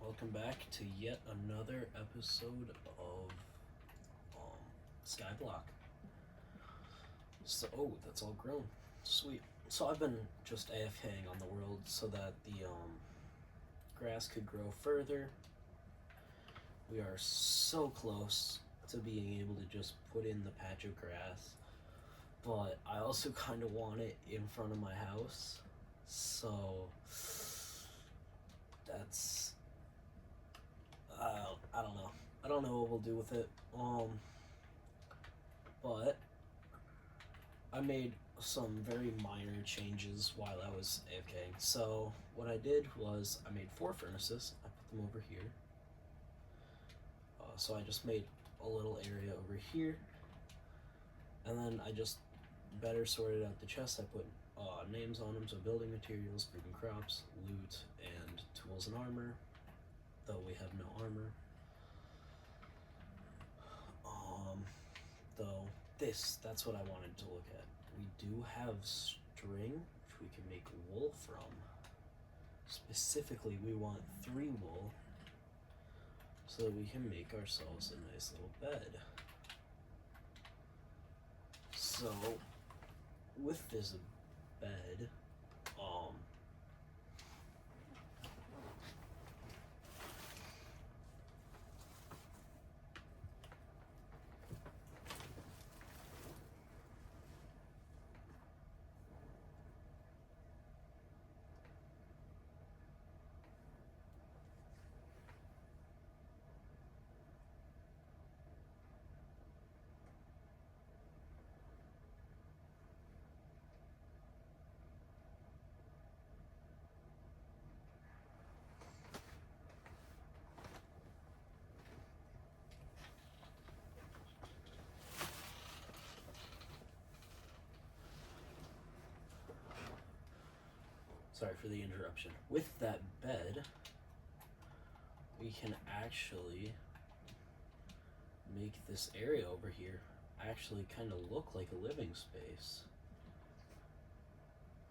Welcome back to yet another episode of Skyblock. So, that's all grown. Sweet. So I've been just AFKing on the world so that the grass could grow further. We are so close to being able to just put in the patch of grass, but I also kind of want it in front of my house. So that's I don't know. I don't know what we'll do with it. But I made some very minor changes while I was AFKing. So what I did was I made 4 furnaces. I put them over here. So I just made a little area over here, and then I just better sorted out the chests. I put names on them, so building materials, freaking crops, loot, and tools and armor. Though we have no armor. Though that's what I wanted to look at. We do have string, which we can make wool from. Specifically, we want 3 wool, so that we can make ourselves a nice little bed. So, with this bed, sorry for the interruption. With that bed, we can actually make this area over here actually kind of look like a living space.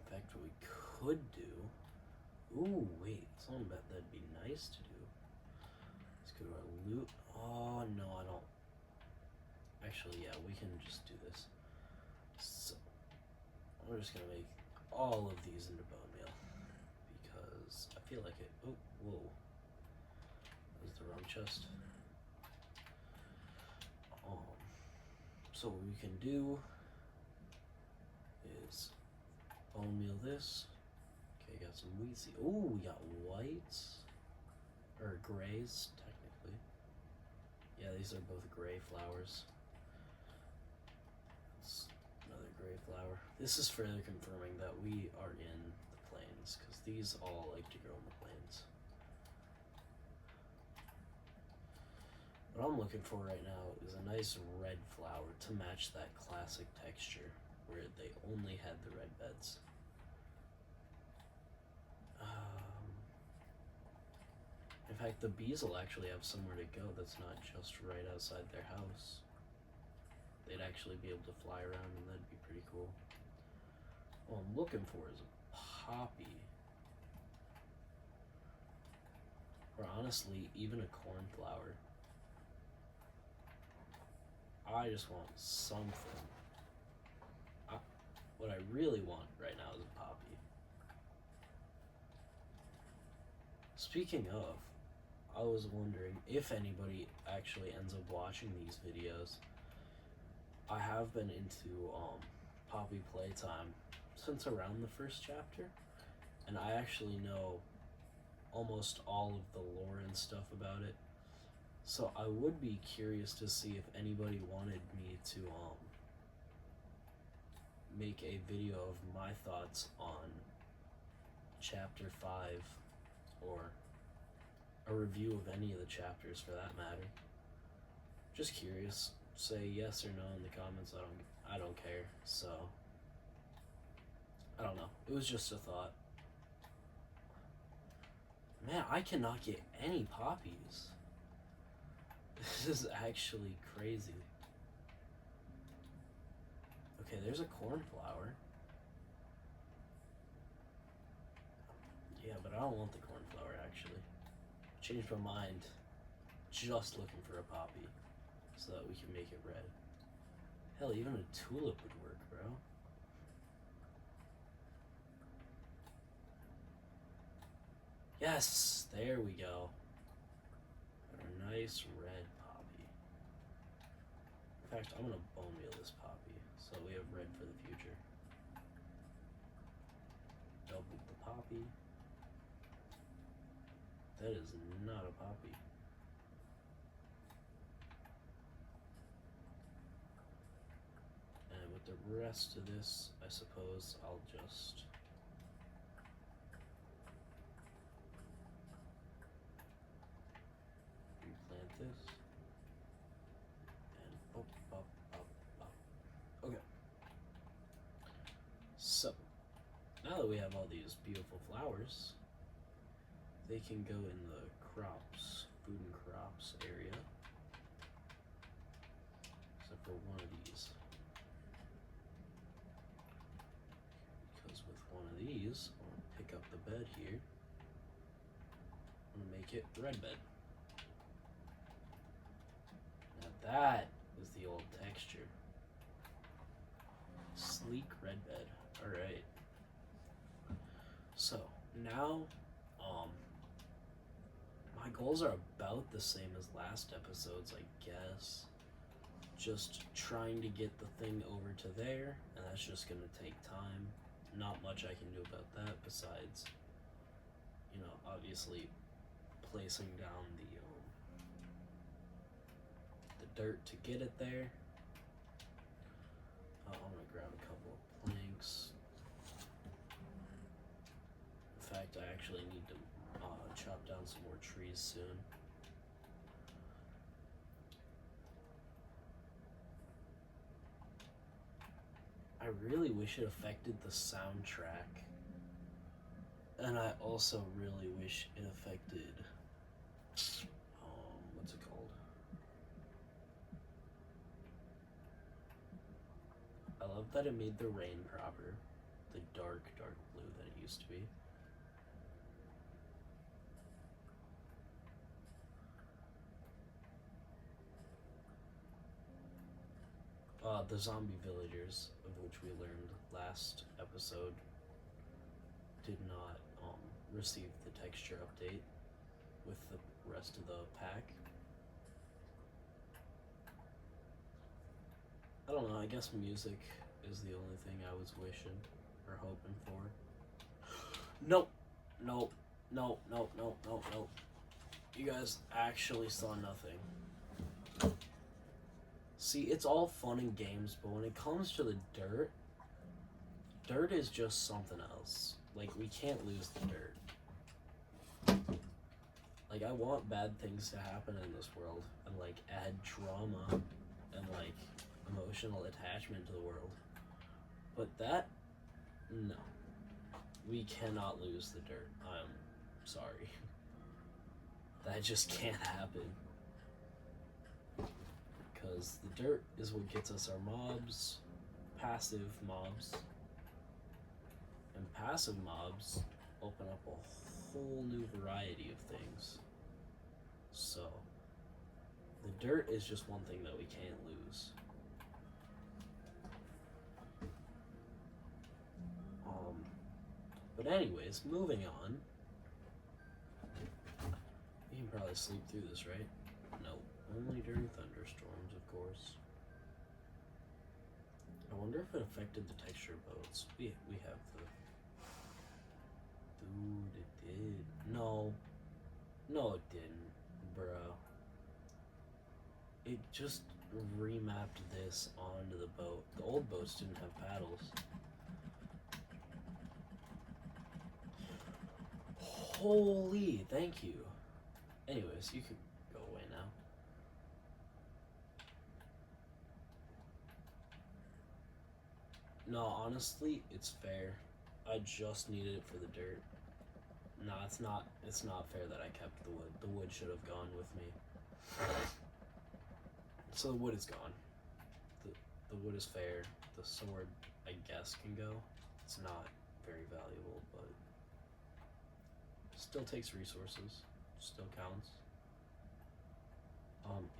In fact, what we could do... Ooh, wait, something about that'd be nice to do. Let's go to our loot. Oh, no, I don't... Actually, yeah, we can just do this. So, we're just gonna make all of these into bone meal, because I feel like it... Oh, whoa. That was the wrong chest. So what we can do is bone meal this. Okay, got some wheat. Oh, we got whites. Or grays, technically. Yeah, these are both gray flowers. It's another gray flower. This is further confirming that we are in the plains, because these all like to grow in the plains. What I'm looking for right now is a nice red flower to match that classic texture where they only had the red beds. In fact, the bees will actually have somewhere to go that's not just right outside their house. They'd actually be able to fly around, and that'd be pretty cool. What I'm looking for is a poppy. Or honestly, even a cornflower. I just want something. What I really want right now is a poppy. Speaking of, I was wondering if anybody actually ends up watching these videos. I have been into poppy playtime since around the first chapter, and I actually know almost all of the lore and stuff about it. So I would be curious to see if anybody wanted me to make a video of my thoughts on chapter 5, or a review of any of the chapters for that matter. Just curious. Say yes or no in the comments. I don't care. So I don't know. It was just a thought. Man, I cannot get any poppies. This is actually crazy. Okay, there's a cornflower. Yeah, but I don't want the cornflower actually. changed my mind just looking for a poppy so that we can make it red. Hell, even a tulip would work, bro. Yes, there we go. Got a nice red poppy. In fact, I'm gonna bone meal this poppy so we have red for the future. Double the poppy. That is not a poppy. And with the rest of this, I suppose I'll just replant this. And up. Okay. So, now that we have all these beautiful flowers, they can go in the crops, food and crops area. Except for one of these. Because with one of these, I'm going to pick up the bed here. I'm going to make it red bed. Now that is the old texture. Sleek red bed. Alright. So, now, my goals are about the same as last episodes, I guess. Just trying to get the thing over to there, and that's just going to take time. Not much I can do about that besides, you know, obviously placing down the dirt to get it there. I'm going to grab a couple of planks. In fact, I actually need to chop down some more trees soon. I really wish it affected the soundtrack. And I also really wish it affected, what's it called? I love that it made the rain proper. The dark blue that it used to be. The zombie villagers, of which we learned last episode, did not receive the texture update with the rest of the pack. I don't know, I guess music is the only thing I was wishing or hoping for. Nope. You guys actually saw nothing. See, it's all fun and games, but when it comes to the dirt is just something else. Like, we can't lose the dirt. Like, I want bad things to happen in this world and, like, add drama and, like, emotional attachment to the world. But that, no. We cannot lose the dirt. I'm sorry. That just can't happen. Because the dirt is what gets us our mobs, passive mobs. And passive mobs open up a whole new variety of things. So, the dirt is just one thing that we can't lose. But anyways, moving on. You can probably sleep through this, right? No, only during thunderstorms, of course. I wonder if it affected the texture of boats. We have the... Dude, it did. No, it didn't, bro. It just remapped this onto the boat. The old boats didn't have paddles. Holy, thank you. Anyways, you can go away now. No, honestly, it's fair. I just needed it for the dirt. No, it's not fair that I kept the wood. The wood should have gone with me. So the wood is gone. The wood is fair. The sword, I guess, can go. It's not very valuable, but still takes resources. still counts.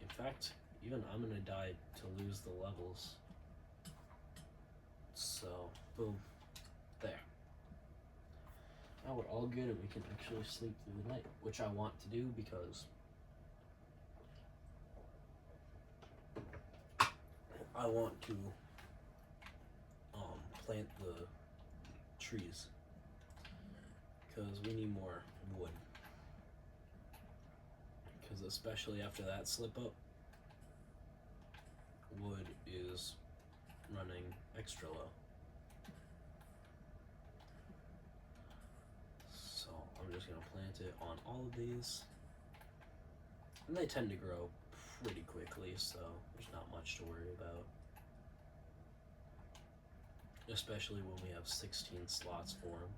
In fact, even I'm gonna die to lose the levels. So, boom. There. Now we're all good and we can actually sleep through the night, which I want to do because I want to plant the trees because we need more wood. Because especially after that slip up, wood is running extra low. So I'm just gonna plant it on all of these. And they tend to grow pretty quickly, so there's not much to worry about. Especially when we have 16 slots for them.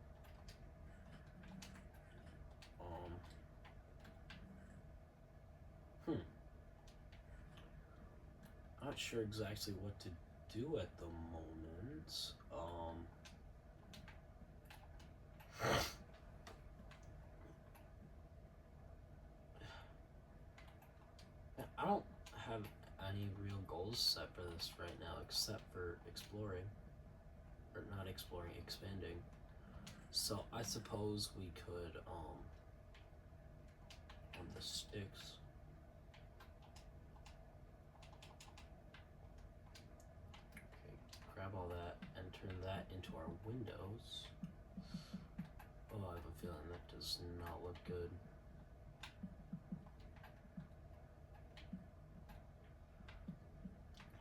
Not sure exactly what to do at the moment. I don't have any real goals set for this right now except for exploring. Or not exploring, expanding. So I suppose we could, on the sticks. Grab all that and turn that into our windows. Oh, I have a feeling that does not look good.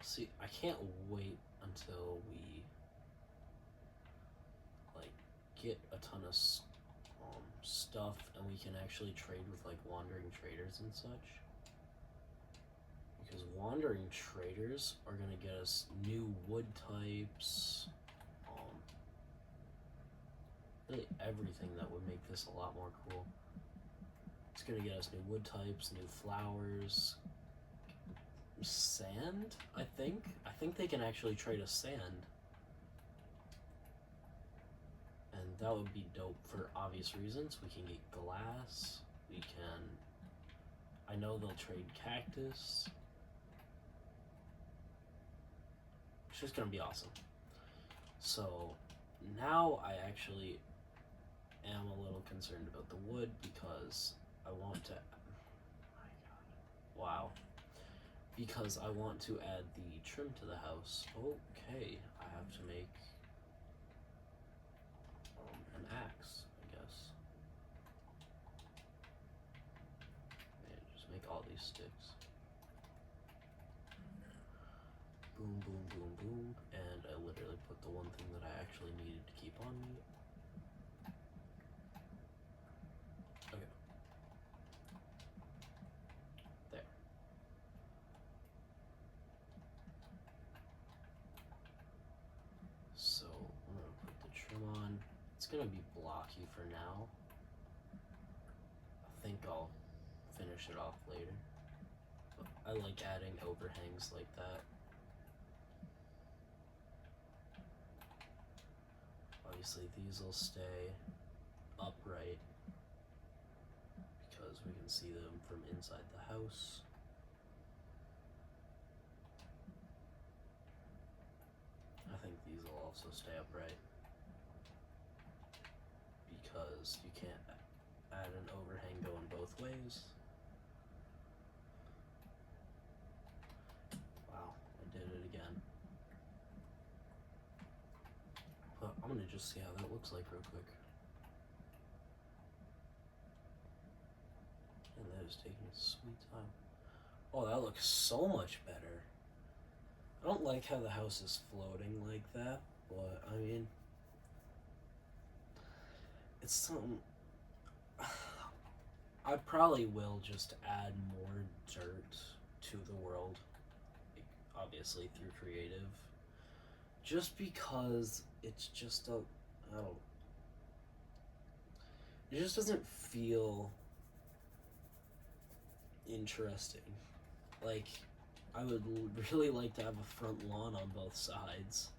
See, I can't wait until we get a ton of stuff and we can actually trade with like wandering traders and such. Because wandering traders are gonna get us new wood types, really everything that would make this a lot more cool. It's gonna get us new wood types, new flowers, sand, I think. I think they can actually trade us sand. And that would be dope for obvious reasons. We can get glass, we can, I know they'll trade cactus. It's just gonna be awesome. So now I actually am a little concerned about the wood because I want to, oh my god, wow. Because I want to add the trim to the house. Okay, I have to make an axe, I guess. Yeah, just make all these sticks. Boom, boom, boom, boom, and I literally put the one thing that I actually needed to keep on me. Okay. There. So, I'm gonna put the trim on. It's gonna be blocky for now. I think I'll finish it off later. But I like adding overhangs like that. Obviously these will stay upright because we can see them from inside the house. I think these will also stay upright because you can't add an overhang going both ways. Wow, I did it again. But I'm gonna just see how that looks like real quick. And that is taking a sweet time. Oh, that looks so much better. I don't like how the house is floating like that, but I mean, it's something. I probably will just add more dirt to the world, obviously through creative, just because it's just I don't, it just doesn't feel interesting. Like, I would really like to have a front lawn on both sides,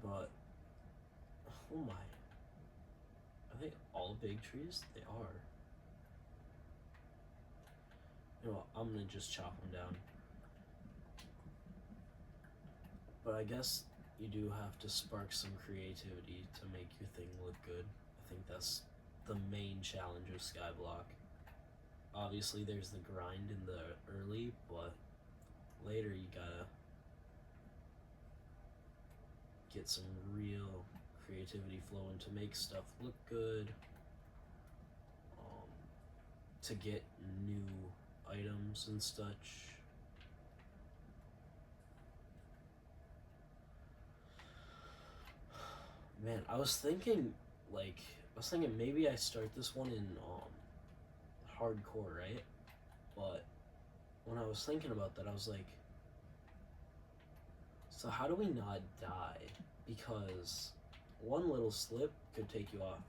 but oh my, I Are they all big trees? They are. You know what, I'm gonna just chop them down. But I guess you do have to spark some creativity to make your thing look good. I think that's the main challenge of Skyblock. Obviously there's the grind in the early, but later you gotta get some real creativity flowing to make stuff look good, to get new items and such. Man, I was thinking maybe I start this one in hardcore, right? But when I was thinking about that, I was like, so how do we not die? Because one little slip could take you off.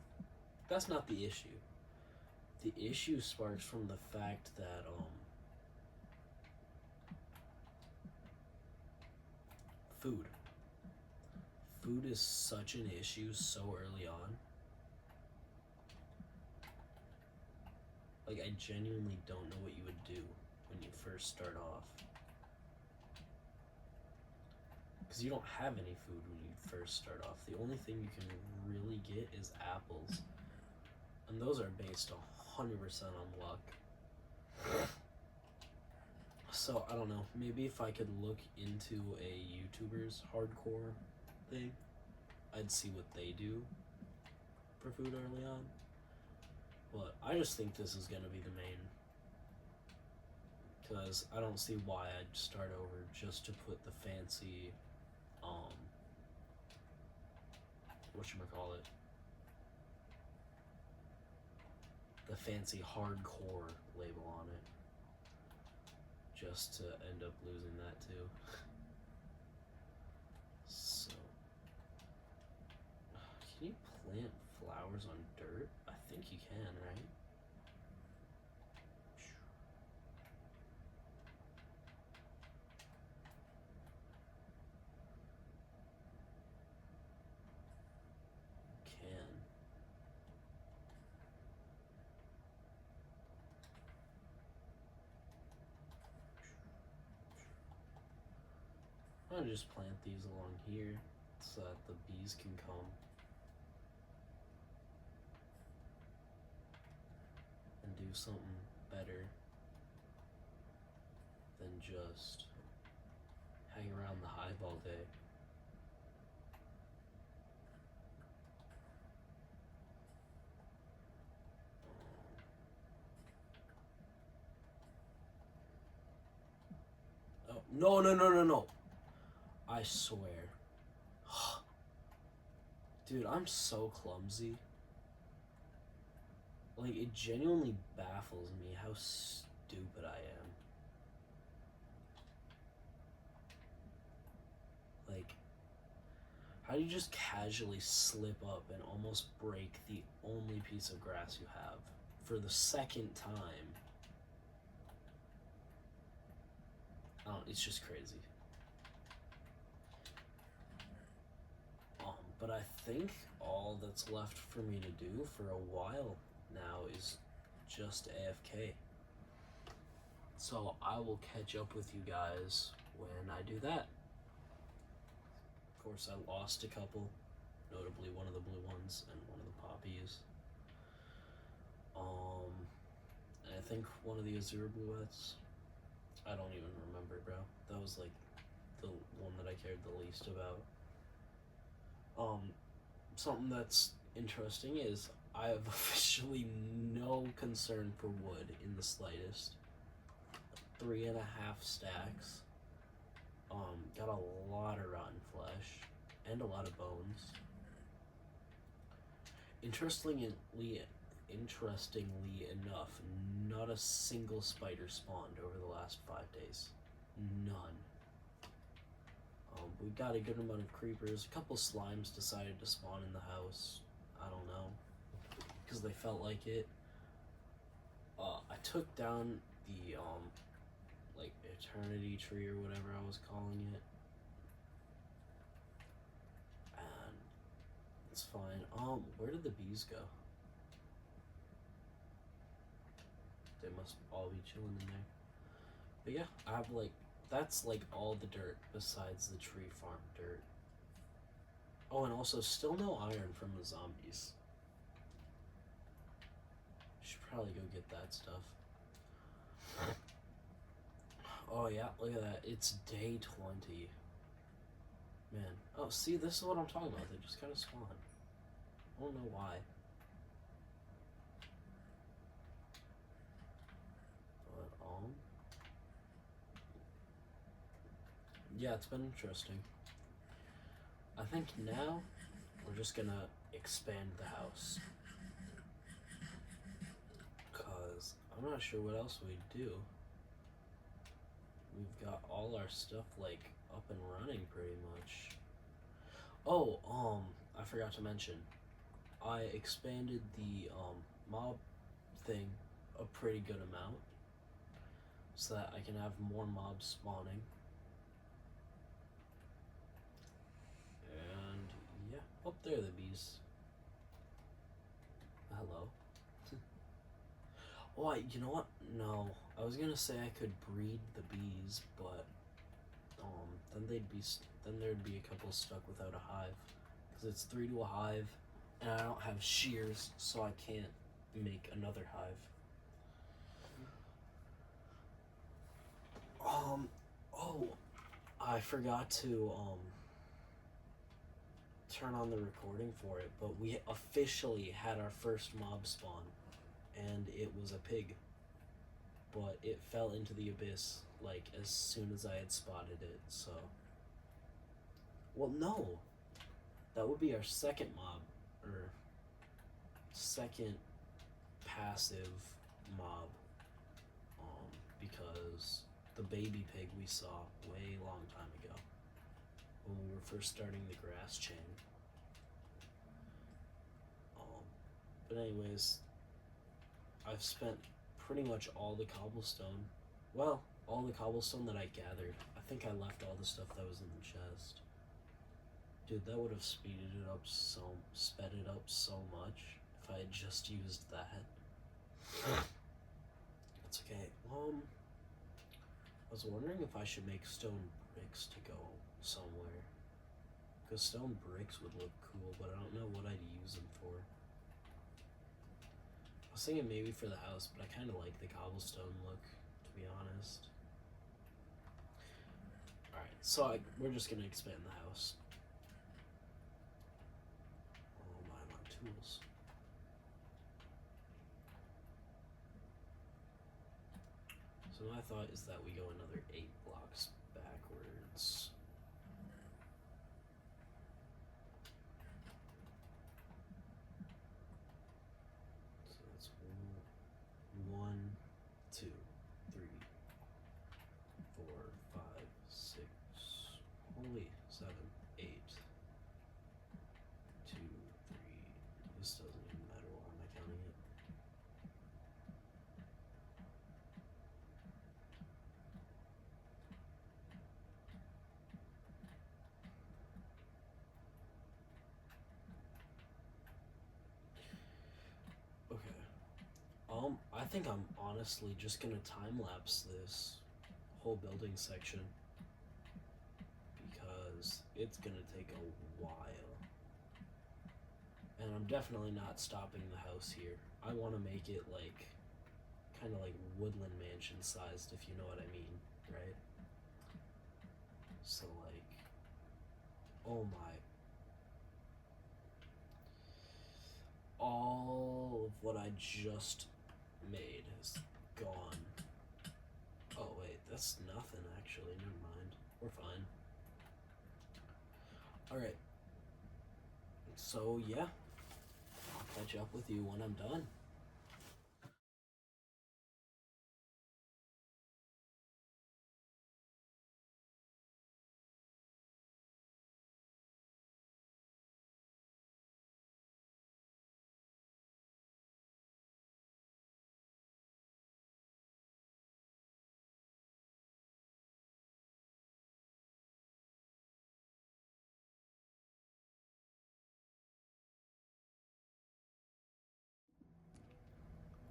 That's not the issue. The issue sparks from the fact that food. Food is such an issue so early on. Like, I genuinely don't know what you would do when you first start off. Because you don't have any food when you first start off. The only thing you can really get is apples. And those are based 100% on luck. So, I don't know. Maybe if I could look into a YouTuber's hardcore thing, I'd see what they do for food early on. But I just think this is going to be the main. Because I don't see why I'd start over just to put the fancy, whatchamacallit, the fancy hardcore label on it. Just to end up losing that too. So, can you plant flowers on dirt? I think you can, right? I'll just plant these along here so that the bees can come and do something better than just hang around the hive all day. Oh, no. I swear. Dude, I'm so clumsy. Like, it genuinely baffles me how stupid I am. Like, how do you just casually slip up and almost break the only piece of grass you have for the second time? It's just crazy. But I think all that's left for me to do for a while now is just AFK. So I will catch up with you guys when I do that. Of course, I lost a couple, notably one of the blue ones and one of the poppies. And I think one of the azure bluettes. I don't even remember, bro. That was like the one that I cared the least about. Something that's interesting is I have officially no concern for wood in the slightest. 3.5 stacks. Got a lot of rotten flesh and a lot of bones. Interestingly enough, not a single spider spawned over the last 5 days. None. We got a good amount of creepers. A couple slimes decided to spawn in the house. I don't know, because they felt like it. I took down the like eternity tree or whatever I was calling it, and it's fine. Where did the bees go? must all be chilling in there. But yeah, I have like, that's like all the dirt besides the tree farm dirt. Oh, and also still no iron from the zombies. Should probably go get that stuff. Oh yeah, look at that. It's day 20. Man. Oh, see, this is what I'm talking about. They just kind of spawn. I don't know why. But, yeah, it's been interesting. I think now we're just gonna expand the house. Because I'm not sure what else we'd do. We've got all our stuff, like, up and running pretty much. Oh, I forgot to mention. I expanded the, mob thing a pretty good amount. So that I can have more mobs spawning. And, yeah. Oh, there are the bees. Hello. Oh, you know what? No. I was gonna say I could breed the bees, but then there'd be a couple stuck without a hive, because it's 3 to a hive, and I don't have shears, so I can't make another hive. Oh, I forgot to turn on the recording for it, but we officially had our first mob spawn, and it was a pig. But it fell into the abyss, like, as soon as I had spotted it, so... Well, no! That would be our second mob, or second passive mob, because the baby pig we saw way long time ago, when we were first starting the grass chain. But anyways, I've spent pretty much all the cobblestone. Well, all the cobblestone that I gathered. I think I left all the stuff that was in the chest. Dude, that would have sped it up so much if I had just used that. That's okay. I was wondering if I should make stone bricks to go somewhere. Because stone bricks would look cool, but I don't know what I'd use them for. I was thinking maybe for the house, but I kind of like the cobblestone look, to be honest. Alright, so we're just going to expand the house. Oh my tools. So my thought is that we go another 8 blocks backwards. So that's 1, 2, 3, 4, 5, 6, holy 7, 8, 2, 3. This doesn't even matter. Why am I counting it? Okay. I think I'm honestly just gonna time lapse this whole building section, because it's gonna take a while. And I'm definitely not stopping the house here. I want to make it like, kind of like woodland mansion sized, if you know what I mean, right? So like, oh my. All of what I just made is gone. Oh wait, that's nothing actually, never mind. We're fine. Alright. So yeah, I'll catch up with you when I'm done.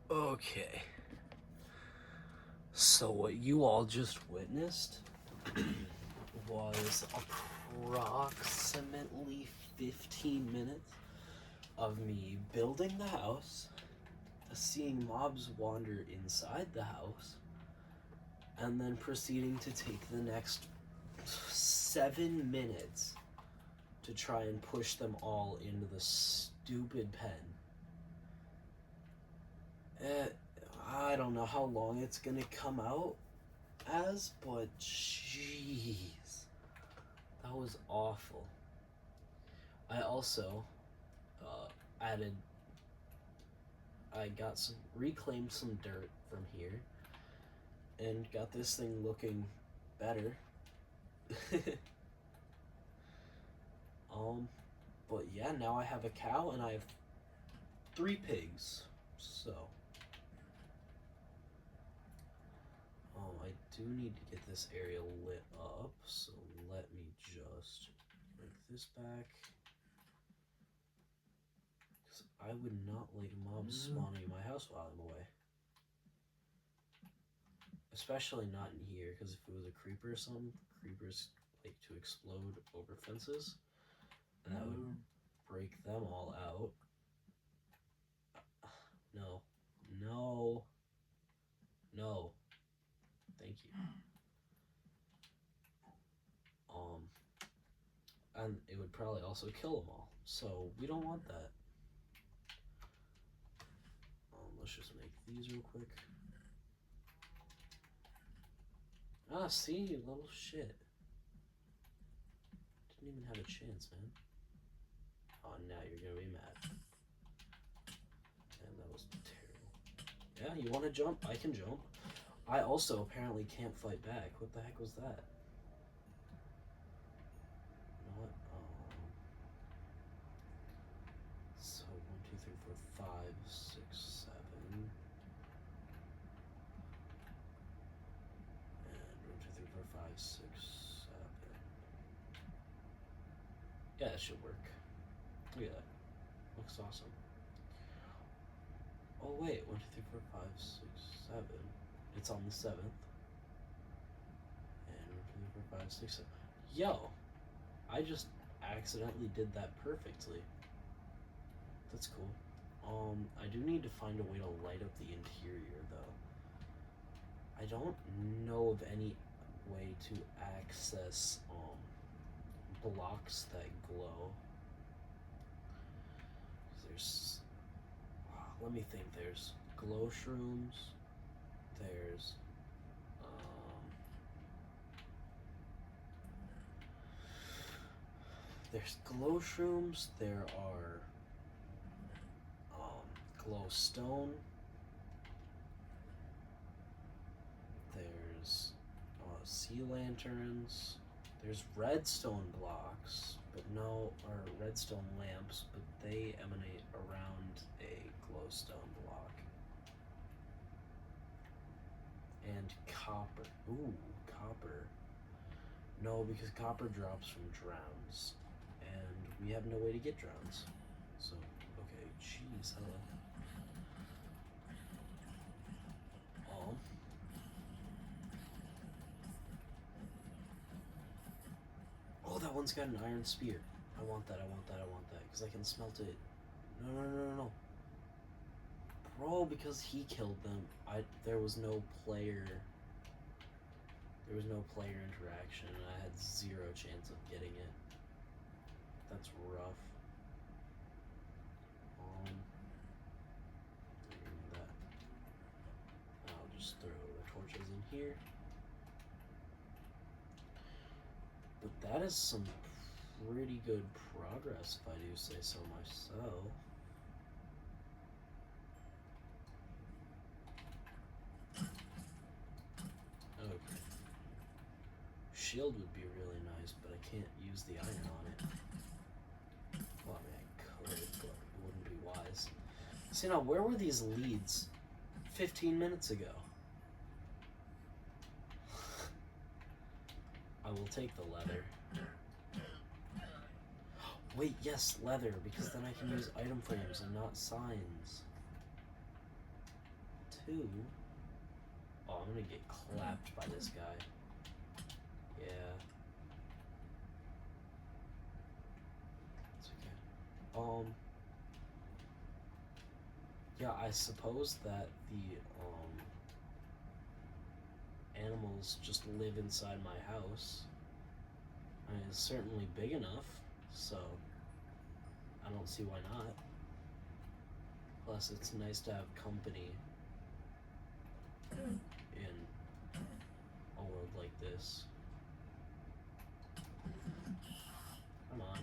Okay. So what you all just witnessed was approximately 15 minutes of me building the house, seeing mobs wander inside the house, and then proceeding to take the next 7 minutes to try and push them all into the stupid pen. I don't know how long it's gonna come out as, but jeez, that was awful. I also reclaimed some dirt from here and got this thing looking better. But yeah, now I have a cow and I have 3 pigs, so I do need to get this area lit up, so let me just break this back, because I would not like mobs spawning in my house while I'm away, especially not in here, because if it was a creeper or something, creepers like to explode over fences, and that would break them all out. No. Thank you. And it would probably also kill them all. So we don't want that. Let's just make these real quick. Ah, see, you little shit. Didn't even have a chance, man. Oh, now you're gonna be mad. And that was terrible. Yeah, you wanna jump? I can jump. I also apparently can't fight back. What the heck was that? You know what? So 1, 2, 3, 4, 5, 6, 7. And 1, 2, 3, 4, 5, 6, 7. Yeah, that should work. Look at that. Looks awesome. Oh wait, 1, 2, 3, 4, 5, 6, 7. It's on the 7th. And 1, 2, 3, 4, 5, 6, 7. Yo! I just accidentally did that perfectly. That's cool. I do need to find a way to light up the interior though. I don't know of any way to access blocks that glow. There's, let me think, there's glow shrooms, there's glowshrooms, there are glowstone, there's sea lanterns, there's redstone blocks, but no, or redstone lamps, but they emanate around a glowstone block. And copper. Ooh, copper. No, because copper drops from drowns, and we have no way to get drowns. So, okay, jeez, hello. Oh, that one's got an iron spear. I want that, because I can smelt it. No. Bro, because he killed them, there was no player interaction, and I had 0 chance of getting it. That's rough. That. I'll just throw the torches in here. But that is some pretty good progress, if I do say so myself. Okay. Shield would be really nice, but I can't use the iron on it. Well, I mean, I could, but it wouldn't be wise. See, now, where were these leads 15 minutes ago? I will take the leather. Wait, yes, leather, because then I can use item frames and not signs. 2. Oh, I'm gonna get clapped by this guy. Yeah. It's okay. Yeah, I suppose that the animals just live inside my house. I mean, it's certainly big enough, so I don't see why not. Plus, it's nice to have company in a world like this. Come on.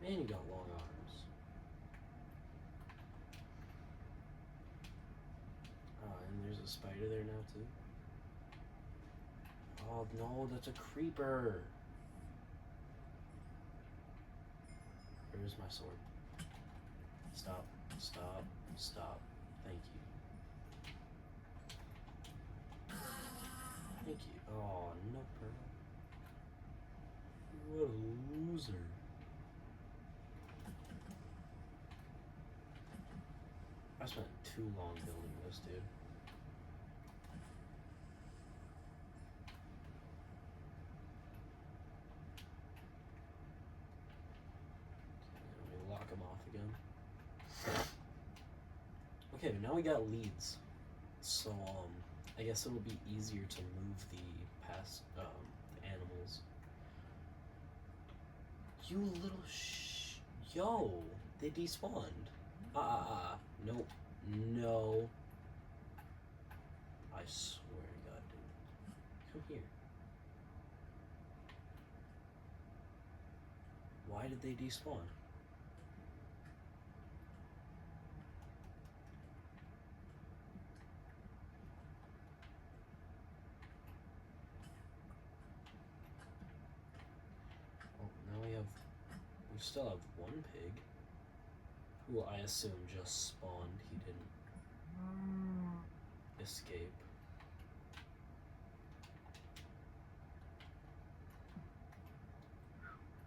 Man, you got long arms. Oh, and there's a spider there now, too. Oh, no, that's a creeper. Where's my sword? Stop, stop, stop. Thank you. Thank you. Oh, no, pearl. What a loser. I spent too long building this, dude. Let me lock him off again. Okay, but now we got leads. So, I guess it'll be easier to move the animals. You little Yo, they despawned. Nope. No. I swear to God, dude. Come here. Why did they despawn? Oh, now we still have one pig, who I assume just spawned. He didn't escape.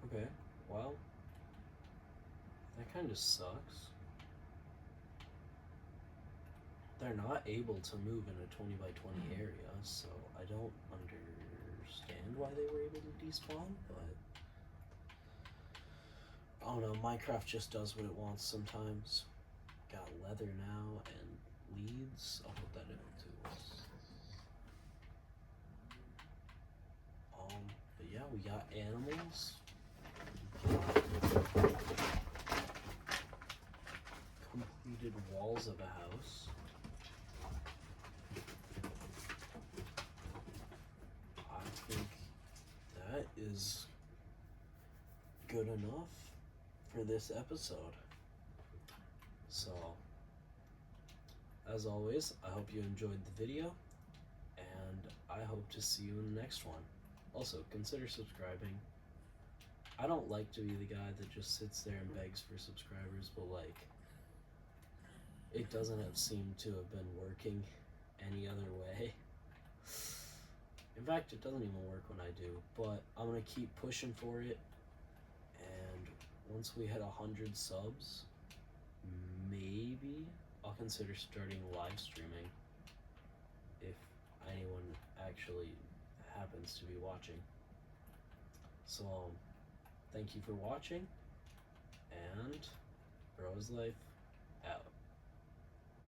Okay, well, that kind of sucks. They're not able to move in a 20 by 20 area, so I don't understand why they were able to despawn, but I don't know, Minecraft just does what it wants sometimes. Got leather now and leads. I'll put that in too. But yeah, we got animals. Completed walls of a house. I think that is good enough for this episode. So, as always, I hope you enjoyed the video, and I hope to see you in the next one. Also, consider subscribing. I don't like to be the guy that just sits there and begs for subscribers, but like, it doesn't seem to have been working any other way. In fact, it doesn't even work when I do, but I'm gonna keep pushing for it, and once we hit 100 subs, maybe I'll consider starting live streaming if anyone actually happens to be watching. So, thank you for watching, and Bro's Life out.